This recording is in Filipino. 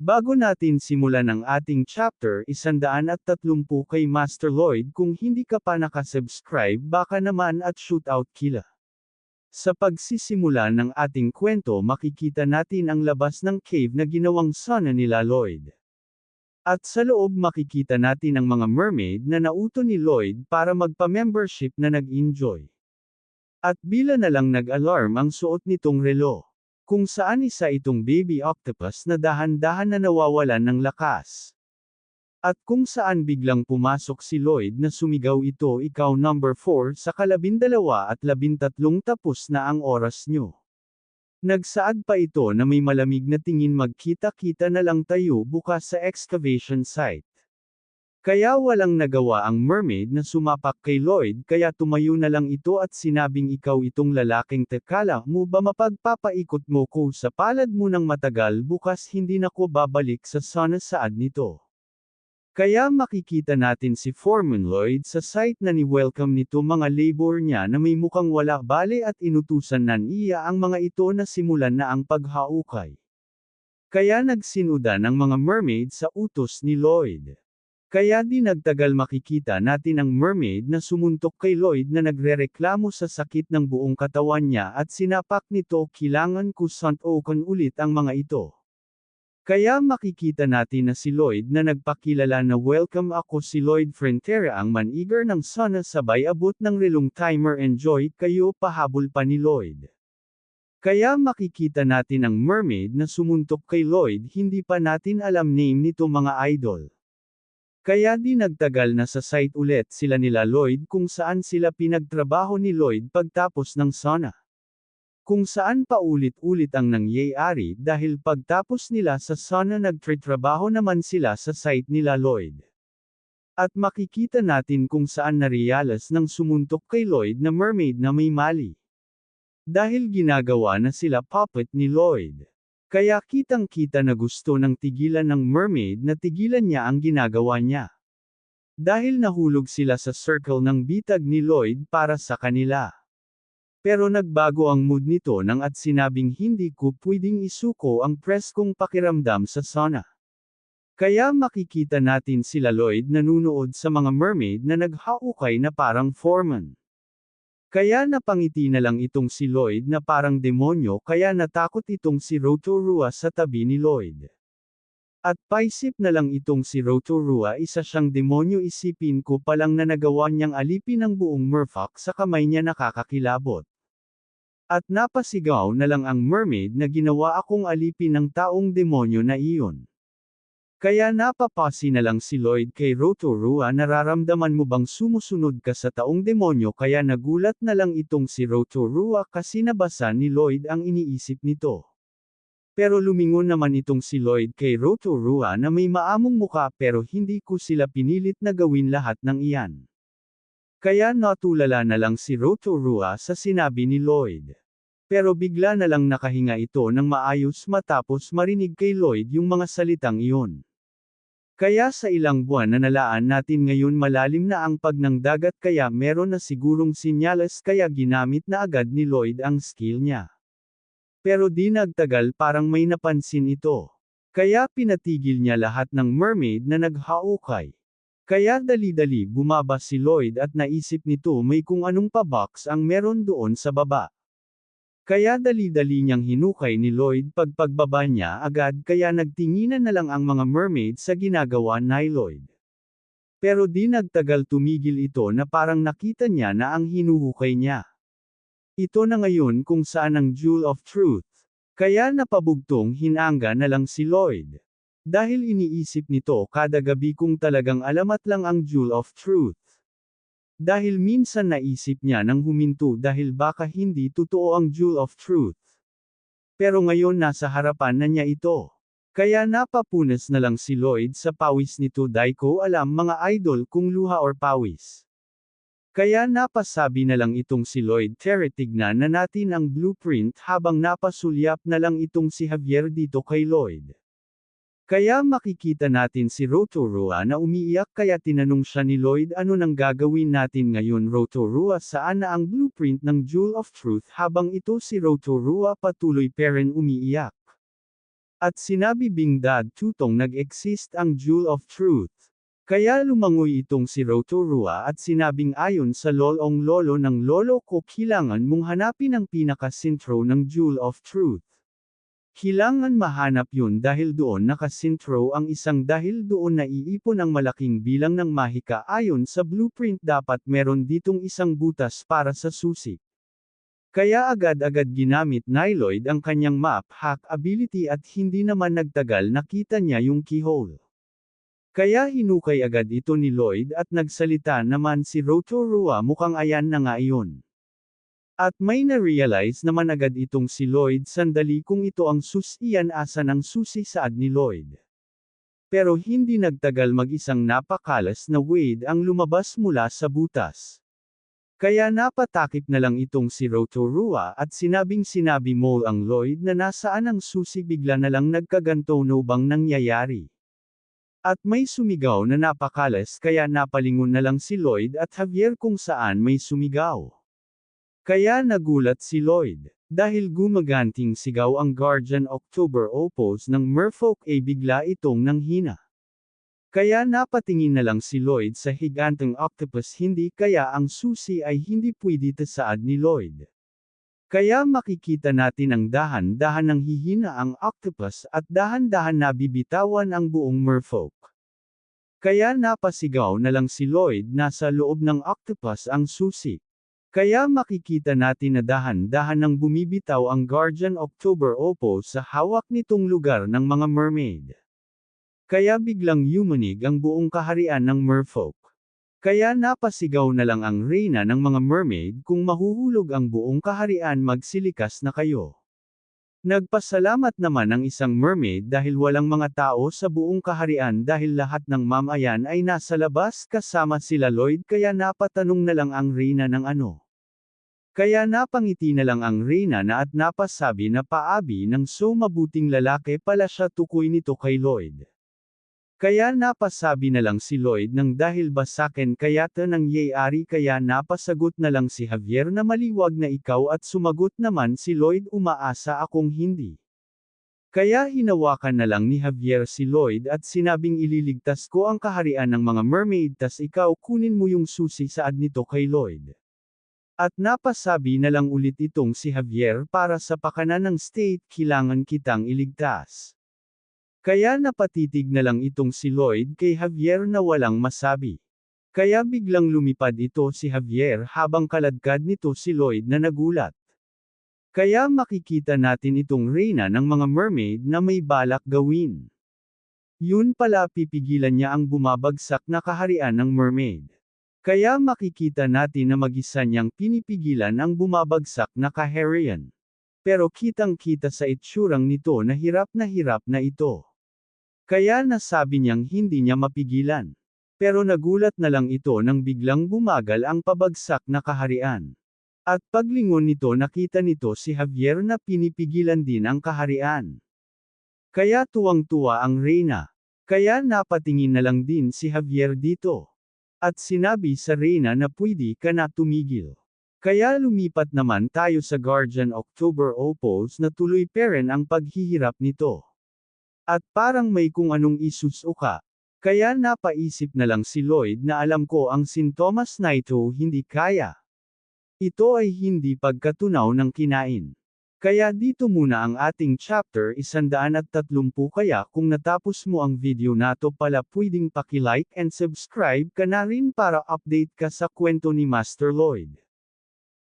Bago natin simulan ang ating chapter 130 kay Master Lloyd, kung hindi ka pa nakasubscribe baka naman at shootout kila. Sa pagsisimula ng ating kwento makikita natin ang labas ng cave na ginawang sana nila Lloyd. At sa loob makikita natin ang mga mermaid na nauto ni Lloyd para magpa-membership na nag-enjoy. At bila na lang nag-alarm ang suot nitong relo. Kung saan isa itong baby octopus na dahan-dahan na nawawalan ng lakas. At kung saan biglang pumasok si Lloyd na sumigaw, ito ikaw number 4 sa 12 at 13 tapos na ang oras nyo. Nagsaad pa ito na may malamig na tingin, magkita-kita na lang tayo bukas sa excavation site. Kaya walang nagawa ang mermaid na sumapak kay Lloyd, kaya tumayo na lang ito at sinabing, ikaw itong lalaking, tekala mo ba mapagpapaikot mo ko sa palad mo ng matagal, bukas hindi na ko babalik sa sana, saad nito. Kaya makikita natin si Foreman Lloyd sa site na ni-welcome nito mga labor niya na may mukhang wala bale at inutusan na niya ang mga ito na simulan na ang paghaukay. Kaya nagsinuda ng mga mermaid sa utos ni Lloyd. Kaya di nagtagal makikita natin ang mermaid na sumuntok kay Lloyd na nagrereklamo sa sakit ng buong katawan niya at sinapak nito, kailangan ko suntokan ulit ang mga ito. Kaya makikita natin na si Lloyd na nagpakilala na, welcome, ako si Lloyd Frontera, ang maniger ng sana, sabay abot ng relong timer, enjoy kayo, pahabol pa ni Lloyd. Kaya makikita natin ang mermaid na sumuntok kay Lloyd, hindi pa natin alam name nito mga idol. Kaya di nagtagal na sa site ulit sila nila Lloyd kung saan sila pinagtrabaho ni Lloyd pagtapos ng sauna. Kung saan paulit-ulit ang nangyayari dahil pagtapos nila sa sauna nagtrabaho naman sila sa site nila Lloyd. At makikita natin kung saan narealas ng sumuntok kay Lloyd na mermaid na may mali. Dahil ginagawa na sila puppet ni Lloyd. Kaya kitang-kita na gusto ng tigilan ng mermaid na tigilan niya ang ginagawa niya. Dahil nahulog sila sa circle ng bitag ni Lloyd para sa kanila. Pero nagbago ang mood nito nang at sinabing, hindi ko pwedeng isuko ang preskong pakiramdam sa sauna. Kaya makikita natin sila Lloyd nanunood sa mga mermaid na naghaukay na parang foreman. Kaya napangiti na lang itong si Lloyd na parang demonyo, kaya natakot itong si Rotorua sa tabi ni Lloyd. At paisip na lang itong si Rotorua, isa siyang demonyo, isipin ko palang na nagawa niyang alipin ang buong merfolk sa kamay niya, nakakakilabot. At napasigaw na lang ang mermaid na ginawa akong alipin ng taong demonyo na iyon. Kaya napapasi na lang si Lloyd kay Rotorua, nararamdaman mo bang sumusunod ka sa taong demonyo? Kaya nagulat na lang itong si Rotorua kasi nabasa ni Lloyd ang iniisip nito. Pero lumingon naman itong si Lloyd kay Rotorua na may maamong muka, pero hindi ko sila pinilit na gawin lahat ng iyan. Kaya natulala na lang si Rotorua sa sinabi ni Lloyd. Pero bigla na lang nakahinga ito ng maayos matapos marinig kay Lloyd yung mga salitang iyon. Kaya sa ilang buwan na nalaan natin ngayon, malalim na ang pag ng dagat, kaya meron na sigurong sinyales, kaya ginamit na agad ni Lloyd ang skill niya. Pero di nagtagal parang may napansin ito. Kaya pinatigil niya lahat ng mermaid na naghaukay. Kaya dali-dali bumaba si Lloyd at naisip nito may kung anong pa-box ang meron doon sa baba. Kaya dali-dali niyang hinukay ni Lloyd pagbaba niya agad, kaya nagtinginan na lang ang mga mermaid sa ginagawa ni Lloyd. Pero di nagtagal tumigil ito na parang nakita niya na ang hinuhukay niya. Ito na ngayon kung saan ang Jewel of Truth. Kaya napabugtong hinanga na lang si Lloyd. Dahil iniisip nito kada gabi kung talagang alamat lang ang Jewel of Truth. Dahil minsan naisip niya nang huminto dahil baka hindi totoo ang Jewel of Truth. Pero ngayon nasa harapan na niya ito. Kaya napapunas na lang si Lloyd sa pawis nito, di ko alam mga idol kung luha or pawis. Kaya napasabi na lang itong si Lloyd, tara tignan na natin ang blueprint, habang napasulyap na lang itong si Javier dito kay Lloyd. Kaya makikita natin si Rotorua na umiiyak, kaya tinanong siya ni Lloyd, ano nang gagawin natin ngayon Rotorua, saan na ang blueprint ng Jewel of Truth? Habang ito si Rotorua patuloy pa rin umiiyak. At sinabi Bing Dad Tutong nag-exist ang Jewel of Truth. Kaya lumangoy itong si Rotorua at sinabing ayon sa lolong lolo ng lolo ko kailangan mong hanapin ang pinaka-sintro ng Jewel of Truth. Kailangan mahanap yun dahil doon nakasintro ang isang dahil doon naiipon ang malaking bilang ng mahika ayon sa blueprint dapat meron ditong isang butas para sa susi. Kaya agad-agad ginamit ni Lloyd ang kanyang map hack ability at hindi naman nagtagal nakita niya yung keyhole. Kaya hinukay agad ito ni Lloyd at nagsalita naman si Rotorua mukhang ayan na nga iyon. At may na-realize naman agad itong si Lloyd sandali kung ito ang susiyan asa ng susi saad ni Lloyd. Pero hindi nagtagal mag-isang napakalas na Wade ang lumabas mula sa butas. Kaya napatakip na lang itong si Rotorua at sinabi mo ang Lloyd na nasaan ang susi bigla na lang nagkaganto no bang nangyayari. At may sumigaw na napakalas kaya napalingon na lang si Lloyd at Javier kung saan may sumigaw. Kaya nagulat si Lloyd, dahil gumaganting sigaw ang Guardian October Opus ng Merfolk ay bigla itong nanghina. Kaya napatingin na lang si Lloyd sa higanteng octopus hindi kaya ang susi ay hindi pwede tasaad ni Lloyd. Kaya makikita natin ang dahan-dahan ng hihina ang octopus at dahan-dahan na bibitawan ang buong merfolk. Kaya napasigaw na lang si Lloyd nasa loob ng octopus ang susi. Kaya makikita natin na dahan-dahan nang bumibitaw ang Guardian October Opus sa hawak nitong lugar ng mga mermaid. Kaya biglang yumanig ang buong kaharian ng merfolk. Kaya napasigaw na lang ang reyna ng mga mermaid kung mahuhulog ang buong kaharian magsilikas na kayo. Nagpasalamat naman ang isang mermaid dahil walang mga tao sa buong kaharian dahil lahat ng mamayan ay nasa labas kasama sila Lloyd kaya napatanong na lang ang reyna ng ano. Kaya napangiti na lang ang reyna na at napasabi na paabi ng so mabuting lalaki pala siya tukoy nito kay Lloyd. Kaya napasabi na lang si Lloyd ng dahil ba sakin kaya ta nang yayari kaya napasagot na lang si Javier na maliwag na ikaw at sumagot naman si Lloyd umaasa akong hindi. Kaya hinawakan na lang ni Javier si Lloyd at sinabing ililigtas ko ang kaharian ng mga mermaid tas ikaw kunin mo yung susi saad nito kay Lloyd. At napasabi na lang ulit itong si Javier para sa pakanan ng state kailangan kitang iligtas. Kaya napatitig na lang itong si Lloyd kay Javier na walang masabi. Kaya biglang lumipad ito si Javier habang kaladkad nito si Lloyd na nagulat. Kaya makikita natin itong reyna ng mga mermaid na may balak gawin. Yun pala pipigilan niya ang bumabagsak na kaharian ng mermaid. Kaya makikita natin na mag-isa niyang pinipigilan ang bumabagsak na kaharian. Pero kitang-kita sa itsurang nito na hirap na ito. Kaya nasabi niyang hindi niya mapigilan. Pero nagulat na lang ito nang biglang bumagal ang pabagsak na kaharian. At paglingon nito nakita nito si Javier na pinipigilan din ang kaharian. Kaya tuwang-tuwa ang reyna. Kaya napatingin na lang din si Javier dito. At sinabi sa reyna na pwede ka na tumigil. Kaya lumipat naman tayo sa Guardian October Opus na tuloy pa rin ang paghihirap nito. At parang may kung anong isusuka. Kaya napaisip na lang si Lloyd na alam ko ang sintomas na ito hindi kaya. Ito ay hindi pagkatunaw ng kinain. Kaya dito muna ang ating chapter 130 kaya kung natapos mo ang video na to pala pwedeng paki-like and subscribe ka na rin para update ka sa kwento ni Master Lloyd.